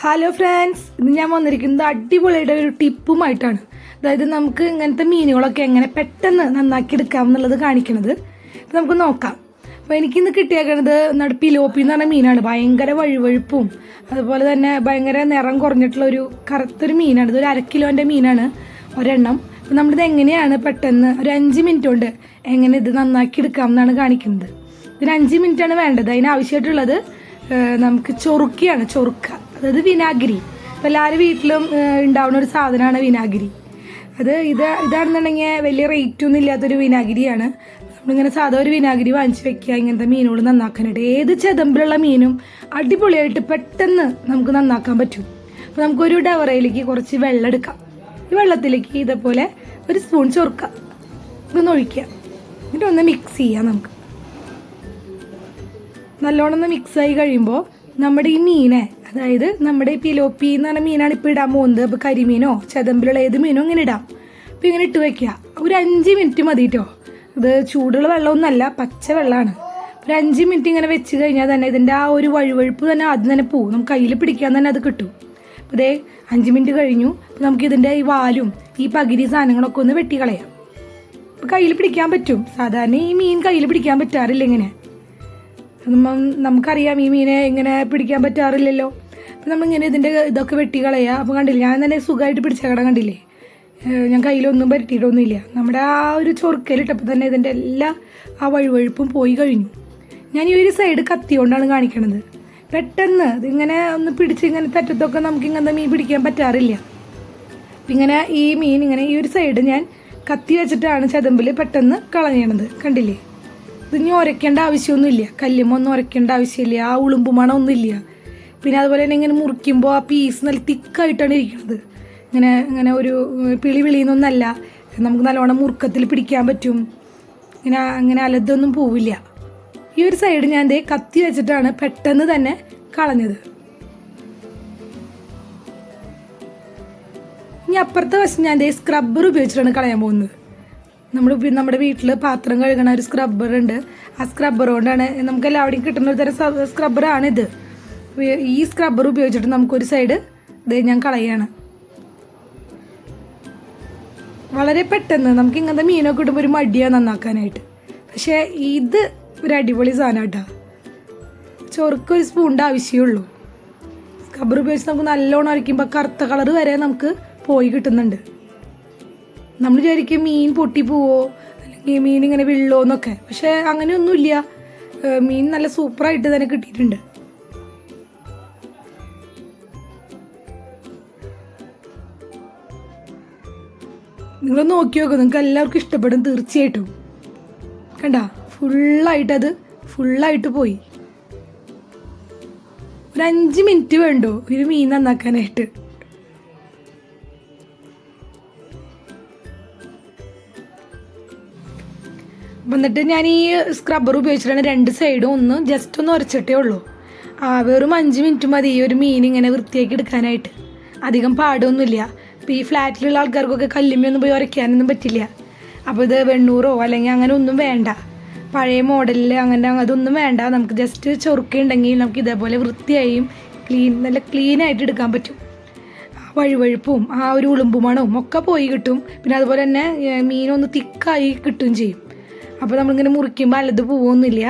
Hello friends, ഇന്ന് ഞാൻ വന്നിരിക്കുന്നത് അടിപൊളിയുടെ ഒരു ടിപ്പുമായിട്ടാണ്. അതായത് നമുക്ക് ഇങ്ങനത്തെ മീനുകളൊക്കെ എങ്ങനെ പെട്ടെന്ന് നന്നാക്കി എടുക്കാം എന്നുള്ളത് കാണിക്കണത്. നമുക്ക് നോക്കാം. അപ്പോൾ എനിക്കിന്ന് കിട്ടിയേക്കണത് പിലോപ്പി എന്ന് പറഞ്ഞ മീനാണ്. ഭയങ്കര വഴുവഴുപ്പും അതുപോലെ തന്നെ ഭയങ്കര നിറം കുറഞ്ഞിട്ടുള്ളൊരു കറുത്തൊരു മീനാണ്. ഇതൊരു 1/2 കിലോൻ്റെ മീനാണ് ഒരെണ്ണം. അപ്പോൾ നമ്മളിത് എങ്ങനെയാണ് പെട്ടെന്ന് ഒരു 5 മിനിറ്റ് കൊണ്ട് എങ്ങനെ ഇത് നന്നാക്കി എടുക്കാം എന്നാണ് കാണിക്കുന്നത്. ഇതിന് 5 മിനിറ്റാണ് വേണ്ടത്. അതിനാവശ്യമായിട്ടുള്ളത് നമുക്ക് ചൊറുക്ക, അതായത് വിനാഗിരി. അപ്പോൾ എല്ലാവരും വീട്ടിലും ഉണ്ടാവുന്ന ഒരു സാധനമാണ് വിനാഗിരി. ഇതാണെന്നുണ്ടെങ്കിൽ വലിയ റേറ്റൊന്നും ഇല്ലാത്തൊരു വിനാഗിരിയാണ്. നമ്മളിങ്ങനെ സാധാ ഒരു വിനാഗിരി വാങ്ങിച്ച് വെക്കുക ഇങ്ങനത്തെ മീനുകൾ നന്നാക്കാനായിട്ട്. ഏത് ചെതമ്പിലുള്ള മീനും അടിപൊളിയായിട്ട് പെട്ടെന്ന് നമുക്ക് നന്നാക്കാൻ പറ്റും. അപ്പോൾ നമുക്കൊരു ഡവറയിലേക്ക് കുറച്ച് വെള്ളം എടുക്കാം. ഈ വെള്ളത്തിലേക്ക് ഇതേപോലെ ഒരു സ്പൂൺ ചൊറുക്ക ഇതൊന്ന് ഒഴിക്കുക. എന്നിട്ട് ഒന്ന് മിക്സ് ചെയ്യാം. നമുക്ക് നല്ലോണം ഒന്ന് മിക്സായി കഴിയുമ്പോൾ നമ്മുടെ ഈ മീനെ, അതായത് നമ്മുടെ ഈ പിലോപ്പി എന്ന് പറഞ്ഞ മീനാണ് ഇപ്പോൾ ഇടാൻ പോകുന്നത്. അപ്പോൾ കരിമീനോ ചെതമ്പിലുള്ള ഏത് മീനോ ഇങ്ങനെ ഇടാം. അപ്പോൾ ഇങ്ങനെ ഇട്ട് വയ്ക്കുക. ഒരു 5 മിനിറ്റ് മതി കേട്ടോ. ഇത് ചൂടുള്ള വെള്ളമൊന്നുമല്ല, പച്ച വെള്ളമാണ്. ഒരു 5 മിനിറ്റ് ഇങ്ങനെ വെച്ച് കഴിഞ്ഞാൽ തന്നെ ഇതിൻ്റെ ആ ഒരു വഴുവഴുപ്പ് തന്നെ ആദ്യം തന്നെ പോവും. നമുക്ക് കയ്യിൽ പിടിക്കാൻ തന്നെ അത് കിട്ടും. അപ്പോൾ ഇതേ 5 മിനിറ്റ് കഴിഞ്ഞു. അപ്പോൾ നമുക്ക് ഇതിൻ്റെ ഈ വാലും ഈ പകിരി സാധനങ്ങളൊക്കെ ഒന്ന് വെട്ടിക്കളയാം. അപ്പോൾ കയ്യിൽ പിടിക്കാൻ പറ്റും. സാധാരണ ഈ മീൻ കയ്യിൽ പിടിക്കാൻ പറ്റാറില്ല ഇങ്ങനെ. നമുക്കറിയാം ഈ മീനെ ഇങ്ങനെ പിടിക്കാൻ പറ്റാറില്ലല്ലോ. അപ്പം നമ്മളിങ്ങനെ ഇതിൻ്റെ ഇതൊക്കെ വെട്ടി കളയുക. അപ്പോൾ കണ്ടില്ലേ, ഞാൻ തന്നെ സുഖമായിട്ട് പിടിച്ചേക്കണം. കണ്ടില്ലേ, ഞാൻ കയ്യിലൊന്നും പരട്ടിയിട്ടൊന്നുമില്ല. നമ്മുടെ ആ ഒരു ചൊറുക്കലിട്ടപ്പോൾ തന്നെ ഇതിൻ്റെ എല്ലാ ആ വഴുവഴുപ്പും പോയി കഴിഞ്ഞു. ഞാൻ ഈ ഒരു സൈഡ് കത്തി കൊണ്ടാണ് കാണിക്കണത്. പെട്ടെന്ന് ഇതിങ്ങനെ ഒന്ന് പിടിച്ച് ഇങ്ങനെ തറ്റത്തൊക്കെ നമുക്ക് ഇങ്ങനത്തെ മീൻ പിടിക്കാൻ പറ്റാറില്ല. അപ്പം ഇങ്ങനെ ഈ മീൻ ഇങ്ങനെ ഈ ഒരു സൈഡ് ഞാൻ കത്തി വെച്ചിട്ടാണ് ചെതമ്പിൽ പെട്ടെന്ന് കളയണത്. കണ്ടില്ലേ, ഇതിനി ഉരയ്ക്കേണ്ട ആവശ്യമൊന്നുമില്ല. കല്ലുമൊന്നും ഉരയ്ക്കേണ്ട ആവശ്യമില്ല. ആ ഉളുമ്പ് മണമൊന്നുമില്ല. പിന്നെ അതുപോലെ തന്നെ ഇങ്ങനെ മുറിക്കുമ്പോൾ ആ പീസ് നല്ല തിക്കായിട്ടാണ് ഇരിക്കുന്നത്. ഇങ്ങനെ ഒരു വിളിയെന്നൊന്നല്ല. നമുക്ക് നല്ലോണം മുറുക്കത്തിൽ പിടിക്കാൻ പറ്റും. അങ്ങനെ അലതൊന്നും പോവില്ല. ഈ ഒരു സൈഡ് ഞാൻ ദേ കത്തി വെച്ചിട്ടാണ് പെട്ടെന്ന് തന്നെ കളഞ്ഞത്. ഇനി അപ്പുറത്തെ വശം ഞാൻ ദേ സ്ക്രബ്ബർ ഉപയോഗിച്ചിട്ടാണ് കളയാൻ പോകുന്നത്. നമ്മുടെ വീട്ടിൽ പാത്രം കഴുകണ ഒരു സ്ക്രബ്ബർ ഉണ്ട്. ആ സ്ക്രബ്ബർ കൊണ്ടാണ് നമുക്ക് എല്ലാവരുടെയും കിട്ടുന്ന ഒരു തരം സ്ക്രബ്ബറാണിത്. ഈ സ്ക്രബ്ബർ ഉപയോഗിച്ചിട്ട് നമുക്കൊരു സൈഡ് ഇത് ഞാൻ കളയാണ്. വളരെ പെട്ടെന്ന് നമുക്ക് ഇങ്ങനത്തെ മീനൊക്കെ ഇടുമ്പോൾ ഒരു മടിയാണ് നന്നാക്കാനായിട്ട്. പക്ഷേ ഇത് ഒരു അടിപൊളി സാധനം കേട്ടോ. ചൊറുക്ക് ഒരു സ്പൂണിൻ്റെ ആവശ്യമുള്ളൂ. സ്ക്രബ്ബർ ഉപയോഗിച്ച് നമുക്ക് നല്ലോണം അരയ്ക്കുമ്പോൾ കറുത്ത കളർ വരെ നമുക്ക് പോയി കിട്ടുന്നുണ്ട്. നമ്മൾ വിചാരിക്കും മീൻ പൊട്ടിപ്പോവോ അല്ലെങ്കിൽ മീൻ ഇങ്ങനെ വീഴുമോ എന്നൊക്കെ. പക്ഷെ അങ്ങനെയൊന്നുമില്ല. മീൻ നല്ല സൂപ്പറായിട്ട് തന്നെ കിട്ടിയിട്ടുണ്ട്. നിങ്ങൾ നോക്കി നോക്കും, നിങ്ങൾക്ക് എല്ലാവർക്കും ഇഷ്ടപ്പെടും തീർച്ചയായിട്ടും. കണ്ട, ഫുള്ളായിട്ട് പോയി. ഒരു 5 മിനിറ്റ് വേണ്ടോ ഒരു മീൻ നന്നാക്കാനായിട്ട്. എന്നിട്ട് ഞാൻ ഈ സ്ക്രബ്ബർ ഉപയോഗിച്ചിട്ടാണ് 2 സൈഡും ഒന്ന് ജസ്റ്റ് ഒന്ന് ഉരച്ചിട്ടേ ഉള്ളൂ. വെറും 5 മിനിറ്റ് മതി ഈ ഒരു മീൻ ഇങ്ങനെ വൃത്തിയാക്കി എടുക്കാനായിട്ട്. അധികം പാടൊന്നുമില്ല. ഇപ്പോൾ ഈ ഫ്ലാറ്റിലുള്ള ആൾക്കാർക്കൊക്കെ കല്ലുമ്മയൊന്നും പോയി ഉരയ്ക്കാനൊന്നും പറ്റില്ല. അപ്പോൾ ഇത് വെണ്ണൂറോ അല്ലെങ്കിൽ അങ്ങനെ ഒന്നും വേണ്ട. പഴയ മോഡലിൽ അങ്ങനെ അതൊന്നും വേണ്ട. നമുക്ക് ജസ്റ്റ് ചൊറുക്കുണ്ടെങ്കിൽ നമുക്ക് ഇതേപോലെ വൃത്തിയായും നല്ല ക്ലീനായിട്ട് എടുക്കാൻ പറ്റും. വഴുവഴുപ്പും ആ ഒരു ഉളുമ്പുമണവും ഒക്കെ പോയി കിട്ടും. പിന്നെ അതുപോലെ തന്നെ മീനൊന്ന് തിക്കായി കിട്ടുകയും ചെയ്യും. അപ്പോൾ നമ്മളിങ്ങനെ മുറിക്കുമ്പോൾ അല്ലത് പോവുമൊന്നുമില്ല.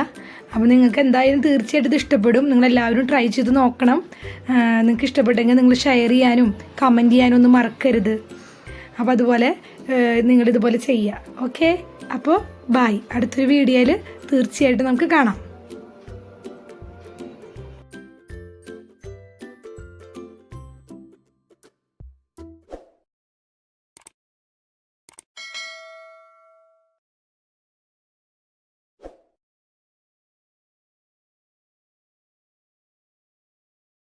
അപ്പോൾ നിങ്ങൾക്ക് എന്തായാലും തീർച്ചയായിട്ടും ഇത് ഇഷ്ടപ്പെടും. നിങ്ങളെല്ലാവരും ട്രൈ ചെയ്ത് നോക്കണം. നിങ്ങൾക്ക് ഇഷ്ടപ്പെട്ടെങ്കിൽ നിങ്ങൾ ഷെയർ ചെയ്യാനും കമൻറ്റ് ചെയ്യാനും ഒന്നും മറക്കരുത്. അപ്പോൾ അതുപോലെ നിങ്ങളിതുപോലെ ചെയ്യുക. ഓക്കെ, അപ്പോൾ ബൈ. അടുത്തൊരു വീഡിയോയിൽ തീർച്ചയായിട്ടും നമുക്ക് കാണാം.